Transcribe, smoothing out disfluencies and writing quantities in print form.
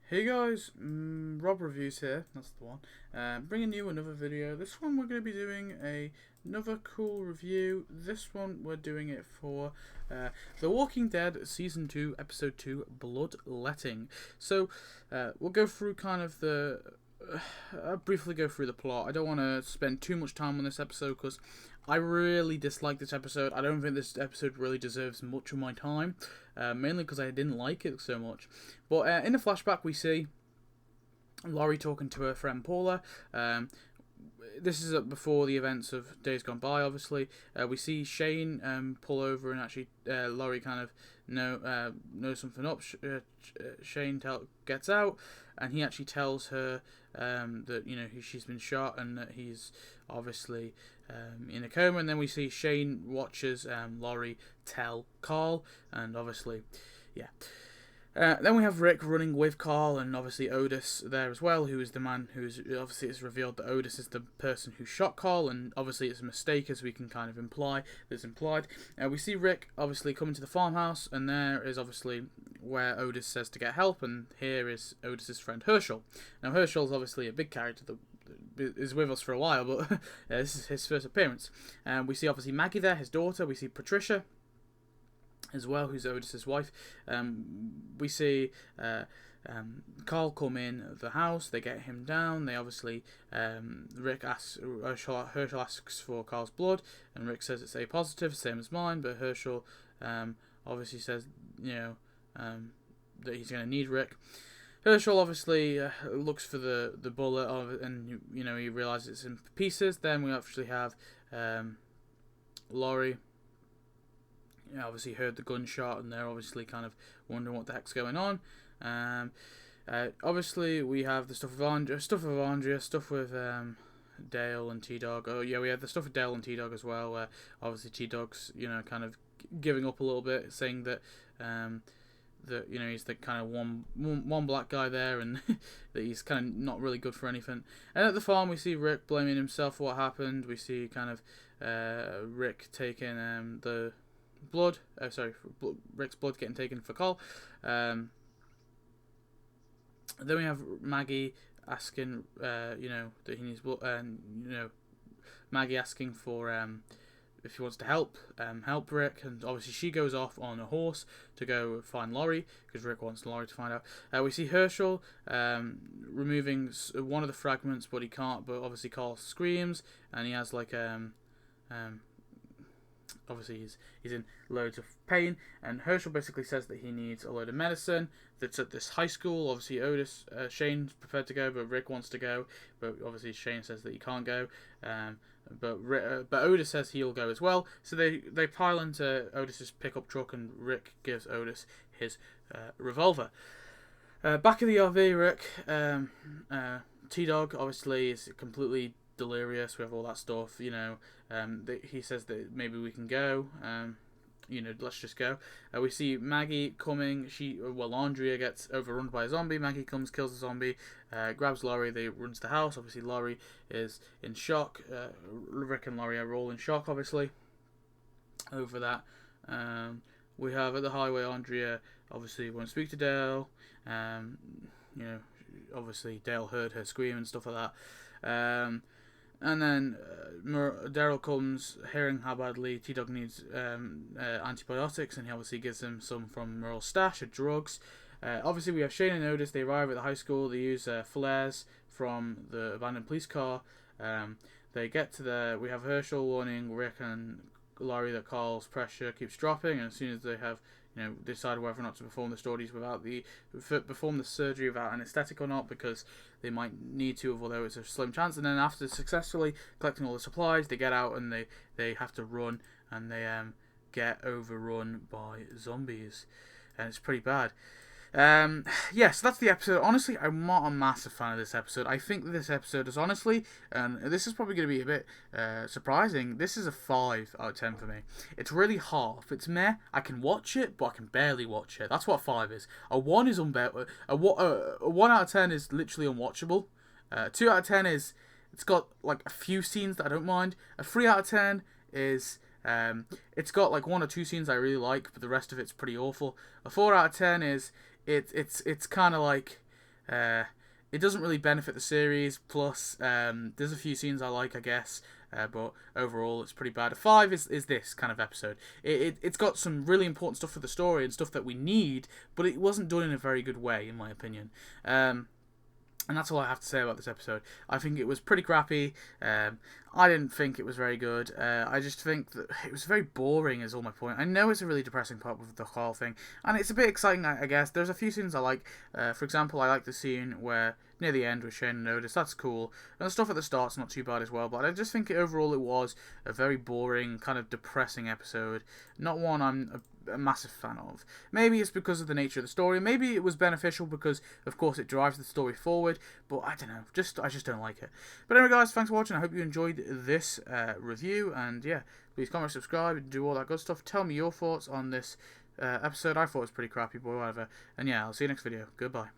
Hey guys, Rob Reviews here, that's the one, bringing you another video. This one we're going to be doing another cool review. This one we're doing it for The Walking Dead Season 2, Episode 2, Bloodletting. So, we'll go through kind of I'll briefly go through the plot. I don't want to spend too much time on this episode because I really dislike this episode. I don't think this episode really deserves much of my time, mainly because I didn't like it so much. But in the flashback, we see Laurie talking to her friend Paula. This is before the events of Days Gone By, obviously. We see Shane pull over and actually Laurie kind of knows something up. Shane gets out and he actually tells her that she's been shot and that he's obviously in a coma. And then we see Shane watches Laurie tell Carl, and obviously, yeah. Then we have Rick running with Carl and obviously Otis there as well, who is the man who's obviously it's revealed that Otis is the person who shot Carl, and obviously it's a mistake, as we can kind of imply. That's implied. We see Rick obviously coming to the farmhouse, and there is obviously where Otis says to get help, and here is Otis's friend Herschel. Now Herschel's obviously a big character that is with us for a while, but this is his first appearance. We see obviously Maggie there, his daughter. We see Patricia as well, who's Otis's wife. We see Carl come in the house. They get him down. They obviously Rick asks Herschel asks for Carl's blood, and Rick says it's A positive, same as mine. But Herschel obviously says that he's going to need Rick. Herschel obviously looks for the bullet, and he realizes it's in pieces. Then we actually have Laurie. Obviously heard the gunshot, and they're obviously kind of wondering what the heck's going on. Obviously we have the stuff with Andrea, stuff with Dale and T-Dog. Oh yeah, we have the stuff with Dale and T-Dog as well, where obviously T-Dog's kind of giving up a little bit, saying that he's the kind of one black guy there, and that he's kind of not really good for anything. And at the farm we see Rick blaming himself for what happened. We see kind of Rick taking the blood, Rick's blood getting taken for Carl. Then we have Maggie asking, that he needs blood, and Maggie asking for if he wants to help Rick, and obviously she goes off on a horse to go find Laurie because Rick wants Laurie to find out. We see Herschel removing one of the fragments, but he can't. But obviously Carl screams, and he has like obviously he's in loads of pain, and Herschel basically says that he needs a load of medicine that's at this high school. Obviously Shane's prepared to go, but Rick wants to go, but obviously Shane says that he can't go, but Otis says he'll go as well. So they pile into Otis's pickup truck, and Rick gives Otis his revolver. Back of the RV, Rick, T-Dog obviously is completely delirious. We have all that stuff, he says that maybe we can go, let's just go. We see Maggie coming. Andrea gets overrun by a zombie. Maggie comes, kills the zombie, grabs Laurie. They run to the house. Obviously Laurie is in shock. Rick and Laurie are all in shock, obviously, over that. We have at the highway, Andrea obviously won't speak to Dale. Obviously Dale heard her scream and stuff like that. And then Daryl comes, hearing how badly T-Dog needs antibiotics, and he obviously gives him some from Merle's stash of drugs. Obviously we have Shane and Otis. They arrive at the high school. They use flares from the abandoned police car. They get to we have Herschel warning Rick and Laurie that Carl's pressure keeps dropping, and as soon as they have decide whether or not to perform the surgery without anesthetic or not, because they might need to, although it's a slim chance. And then after successfully collecting all the supplies, they get out and they have to run, and they get overrun by zombies, and it's pretty bad. Yes, that's the episode. Honestly, I'm not a massive fan of this episode. I think that this episode is honestly, and this is probably going to be a bit surprising, this is a 5 out of 10 for me. It's really half. It's meh. I can watch it, but I can barely watch it. That's what 5 is. A 1 is unbearable. A 1 out of 10 is literally unwatchable. 2 out of 10 is, it's got like a few scenes that I don't mind. A 3 out of 10 is it's got like 1 or 2 scenes I really like, but the rest of it's pretty awful. A 4 out of 10 is it's kind of like It doesn't really benefit the series. Plus, there's a few scenes I like, I guess. But overall, it's pretty bad. A 5 is this kind of episode. It's got some really important stuff for the story and stuff that we need, but it wasn't done in a very good way, in my opinion. And that's all I have to say about this episode. I think it was pretty crappy. I didn't think it was very good. I just think that it was very boring is all my point. I know it's a really depressing part with the whole thing. And it's a bit exciting, I guess. There's a few scenes I like. For example, I like the scene where near the end with Shane and Otis. That's cool. And the stuff at the start's not too bad as well. But I just think overall it was a very boring, kind of depressing episode. Not one I'm a massive fan of. Maybe it's because of the nature of the story. Maybe it was beneficial because, of course, it drives the story forward. But I don't know. I just don't like it. But anyway, guys, thanks for watching. I hope you enjoyed this review. And yeah, please comment, subscribe, and do all that good stuff. Tell me your thoughts on this episode. I thought it was pretty crappy, but whatever. And yeah, I'll see you next video. Goodbye.